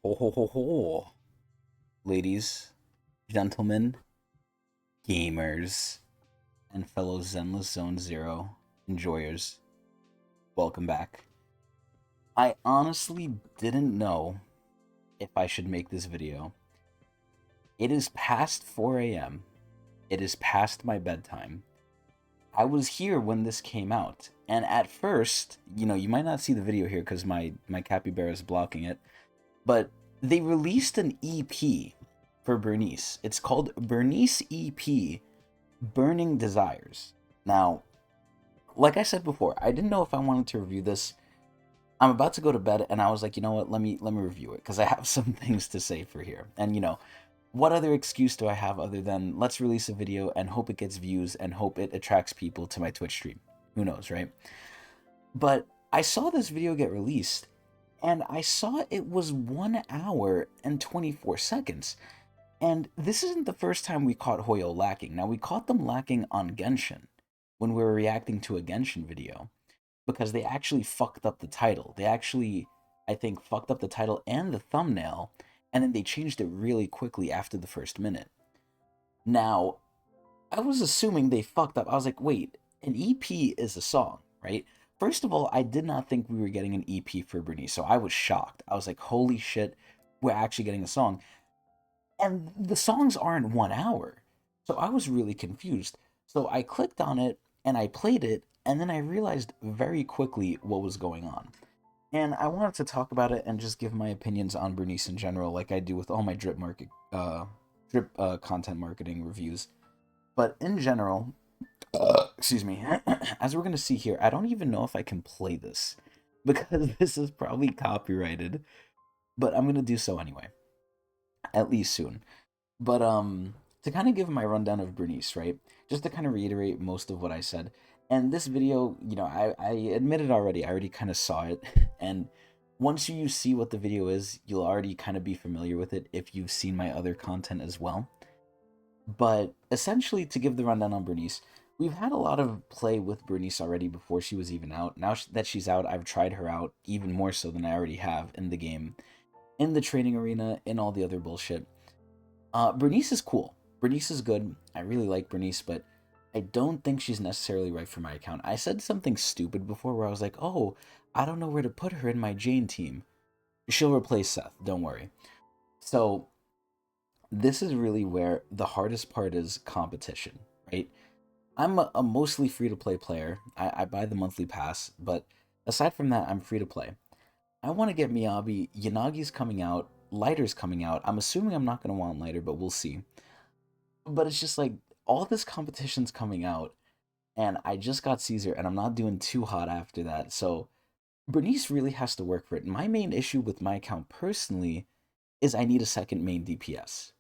Ho ho ho ho. Ladies, gentlemen, gamers, and fellow Zenless Zone Zero enjoyers, welcome back. I honestly didn't know if I should make this video. It is past 4 a.m. It is past my bedtime. I was here when this came out, and at first, you might not see the video here because my capybara is blocking it, but they released an EP for Burnice. It's called Burnice EP Burning Desires. Now, like I said before, I didn't know if I wanted to review this. I'm about to go to bed and I was like, you know what, let me review it because I have some things to say for here. And what other excuse do I have other than let's release a video and hope it gets views and hope it attracts people to my Twitch stream. Who knows, right? But I saw this video get released and I saw it was 1 hour and 24 seconds. And this isn't the first time we caught Hoyo lacking. Now, we caught them lacking on Genshin when we were reacting to a Genshin video because they actually fucked up the title. They actually, I think, fucked up the title and the thumbnail, and then they changed it really quickly after the first minute. Now, I was assuming they fucked up. I was like, wait, an EP is a song, right? First of all, I did not think we were getting an EP for Burnice, so I was shocked. I was like, holy shit, we're actually getting a song. And the songs aren't 1 hour. So I was really confused. So I clicked on it and I played it, and then I realized very quickly what was going on. And I wanted to talk about it and just give my opinions on Burnice in general, like I do with all my drip content marketing reviews. But in general, excuse me, as we're gonna see here, I don't even know if I can play this because this is probably copyrighted. But I'm gonna do so anyway, at least soon. But to kind of give my rundown of Bernice, right? Just to kind of reiterate most of what I said. And this video, I admitted already, I already kind of saw it. And once you see what the video is, you'll already kind of be familiar with it if you've seen my other content as well. But essentially, to give the rundown on Bernice, we've had a lot of play with Bernice already before she was even out. Now that she's out, I've tried her out even more so than I already have in the game, in the training arena, in all the other bullshit. Bernice is cool. Bernice is good. I really like Bernice, but I don't think she's necessarily right for my account. I said something stupid before where I was like, oh, I don't know where to put her in my Jane team. She'll replace Seth, don't worry. So, this is really where the hardest part is competition, right? I'm a mostly free to play player. I buy the monthly pass, but aside from that, I'm free to play. I want to get Miyabi. Yanagi's coming out. Lighter's coming out. I'm assuming I'm not going to want Lighter, but we'll see. But it's just like all this competition's coming out, and I just got Caesar, and I'm not doing too hot after that. So Bernice really has to work for it. My main issue with my account personally is I need a second main DPS.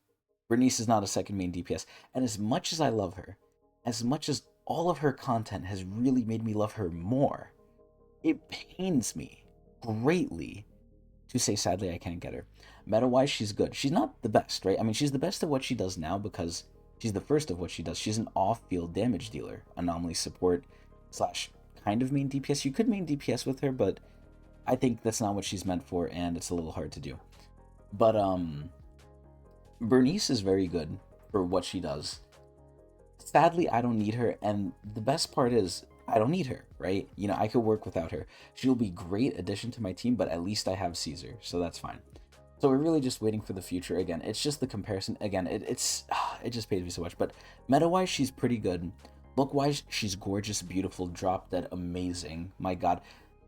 Bernice is not a second main DPS. And as much as I love her, as much as all of her content has really made me love her more, it pains me greatly to say sadly I can't get her. Meta wise, she's good. She's not the best, right? I mean, she's the best at what she does now because she's the first of what she does. She's an off-field damage dealer, anomaly support slash kind of main DPS. You could main DPS with her, but I think that's not what she's meant for, and it's a little hard to do. But Bernice is very good for what she does. Sadly, I don't need her, and the best part is I don't need her, right? I could work without her. She'll be great addition to my team, but at least I have Caesar, so that's fine. So we're really just waiting for the future again. It's just the comparison again. It just pains me so much. But meta-wise, she's pretty good. Look-wise, she's gorgeous, beautiful, drop dead, amazing. My God.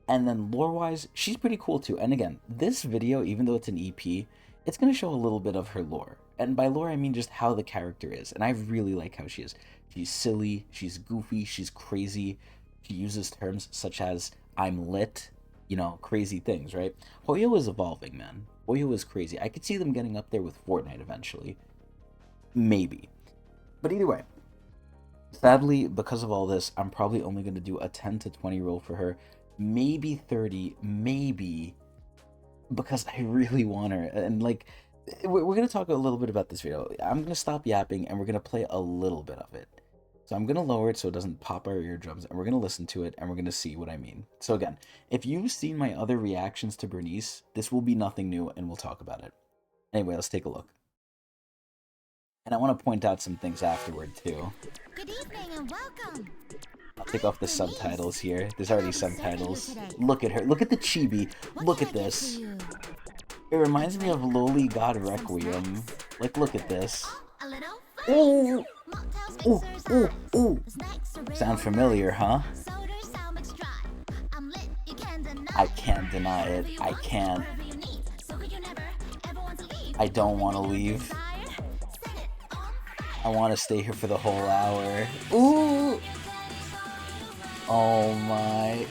And then lore-wise, she's pretty cool too. And again, this video, even though it's an EP, it's gonna show a little bit of her lore. And by lore, I mean just how the character is. And I really like how she is. She's silly, she's goofy, she's crazy. She uses terms such as "I'm lit," crazy things, right? Hoyo is evolving, man. Hoyo is crazy. I could see them getting up there with Fortnite eventually. Maybe. But either way, sadly, because of all this, I'm probably only going to do a 10 to 20 roll for her. Maybe 30, maybe, because I really want her. And like, we're going to talk a little bit about this video. I'm going to stop yapping and we're going to play a little bit of it. So I'm gonna lower it so it doesn't pop our eardrums, and we're gonna listen to it, and we're gonna see what I mean. So again, if you've seen my other reactions to Burnice, this will be nothing new, and we'll talk about it. Anyway, let's take a look. And I want to point out some things afterward too. Good evening and welcome. I'll take off the subtitles here. There's already subtitles. Look at her. Look at the chibi. Look at this. It reminds me of Loli God Requiem. Like, look at this. Ooh! Ooh, ooh, ooh! Sound familiar, huh? I can't deny it. I can't. I don't want to leave. I want to stay here for the whole hour. Ooh! Oh my.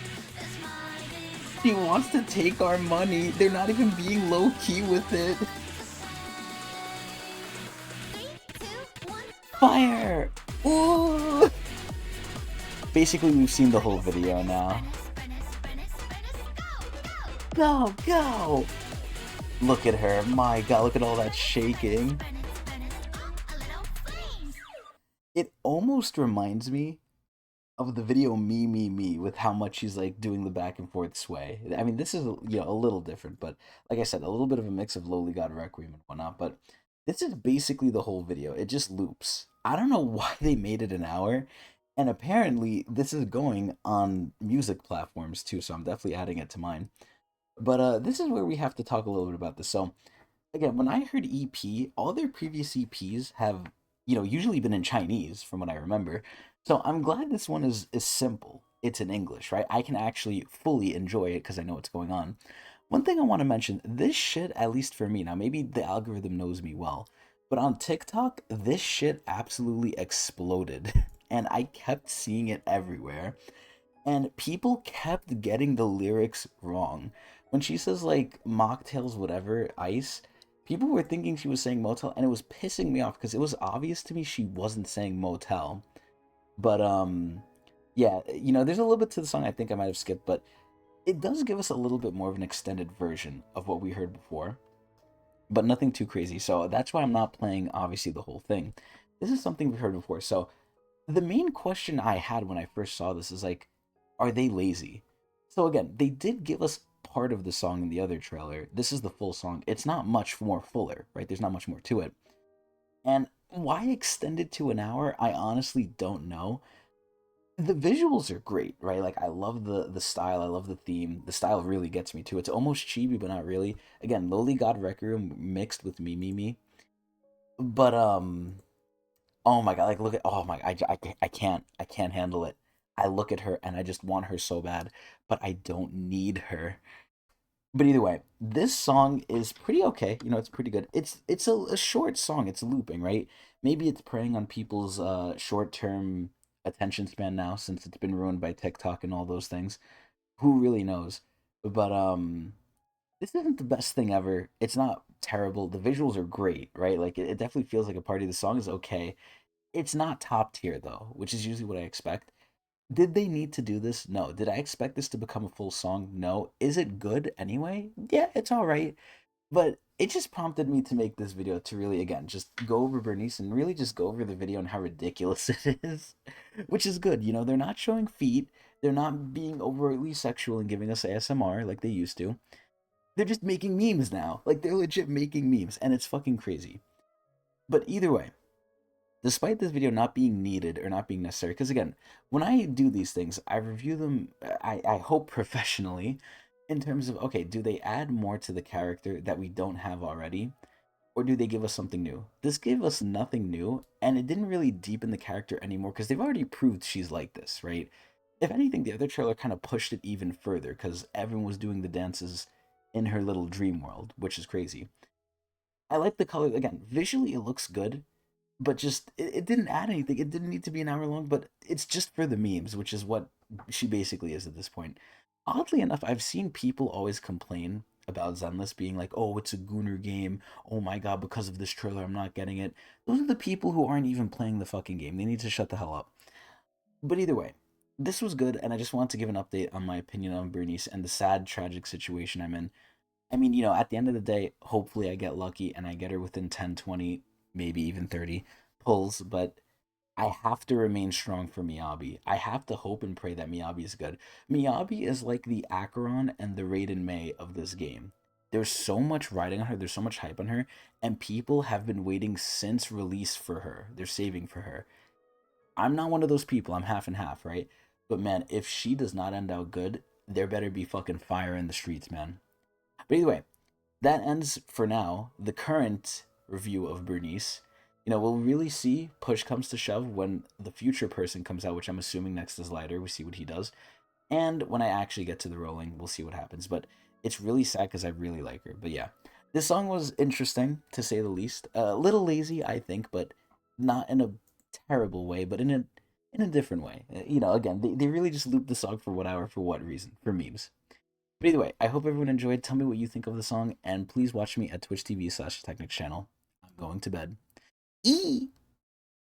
He wants to take our money. They're not even being low-key with it. Fire! Ooh! Basically, we've seen the whole video now. Go, go! Look at her. My god, look at all that shaking. It almost reminds me of the video Me with how much she's like doing the back and forth sway. I mean, this is a little different, but like I said, a little bit of a mix of Lowly God Requiem and whatnot. But this is basically the whole video. It just loops. I don't know why they made it an hour, and apparently this is going on music platforms too. So I'm definitely adding it to mine. But this is where we have to talk a little bit about this. So again, when I heard EP, all their previous EPs have usually been in Chinese, from what I remember. So I'm glad this one is simple. It's in English, right? I can actually fully enjoy it because I know what's going on. One thing I want to mention, this shit, at least for me, now maybe the algorithm knows me well, but on TikTok, this shit absolutely exploded. And I kept seeing it everywhere. And people kept getting the lyrics wrong. When she says like mocktails, whatever, ice, people were thinking she was saying motel, and it was pissing me off because it was obvious to me she wasn't saying motel. But yeah, there's a little bit to the song I think I might have skipped, but it does give us a little bit more of an extended version of what we heard before, but nothing too crazy. So that's why I'm not playing obviously the whole thing. This is something we've heard before. So the main question I had when I first saw this is like, are they lazy? So again, they did give us part of the song in the other trailer. This is the full song. It's not much more fuller, right? There's not much more to it. And why extend it to an hour? I honestly don't know. The visuals are great, right? Like I love the style, I love the theme. The style really gets me too. It's almost chibi, but not really. Again, Lowly God Requiem mixed with Me. But oh my god, like look at oh my I can't handle it. I look at her and I just want her so bad, but I don't need her. But either way, this song is pretty okay. It's pretty good. It's a short song. It's looping, right? Maybe it's preying on people's short-term attention span now since it's been ruined by TikTok and all those things. Who really knows? But this isn't the best thing ever. It's not terrible. The visuals are great, right? Like it definitely feels like a party. The song is okay. It's not top tier though, which is usually what I expect. Did they need to do this? No. Did I expect this to become a full song? No. Is it good anyway? Yeah, it's all right. But it just prompted me to make this video to really, again, just go over Bernice and really just go over the video and how ridiculous it is. Which is good. They're not showing feet. They're not being overtly sexual and giving us ASMR like they used to. They're just making memes now. Like, they're legit making memes. And it's fucking crazy. But either way, despite this video not being needed or not being necessary, because again, when I do these things, I review them, I hope professionally, in terms of, okay, do they add more to the character that we don't have already, or do they give us something new? This gave us nothing new, and it didn't really deepen the character anymore, because they've already proved she's like this, right? If anything, the other trailer kind of pushed it even further, because everyone was doing the dances in her little dream world, which is crazy. I like the color, again, visually it looks good, but just it didn't add anything. It didn't need to be an hour long, but it's just for the memes, which is what she basically is at this point. Oddly enough, I've seen people always complain about Zenless being like, oh, it's a gooner game. Oh my god, because of this trailer, I'm not getting it. Those are the people who aren't even playing the fucking game. They need to shut the hell up. But either way, this was good, and I just wanted to give an update on my opinion on Bernice and the sad, tragic situation I'm in. I mean, at the end of the day, hopefully I get lucky and I get her within 10, 20, maybe even 30 pulls, but I have to remain strong for Miyabi. I have to hope and pray that Miyabi is good. Miyabi is like the Acheron and the Raiden Mei of this game. There's so much riding on her, there's so much hype on her, and people have been waiting since release for her. They're saving for her. I'm not one of those people. I'm half and half, right? But man, if she does not end out good, there better be fucking fire in the streets, man. But either way, that ends for now the current review of Burnice. We'll really see push comes to shove when the future person comes out, which I'm assuming next is Lighter. We see what he does. And when I actually get to the rolling, we'll see what happens. But it's really sad because I really like her. But yeah, this song was interesting to say the least. A little lazy, I think, but not in a terrible way, but in a different way. Again, they really just looped the song for 1 hour for what reason? For memes. But either way, I hope everyone enjoyed. Tell me what you think of the song, and please watch me at Twitch TV/Tecnics channel. I'm going to bed. E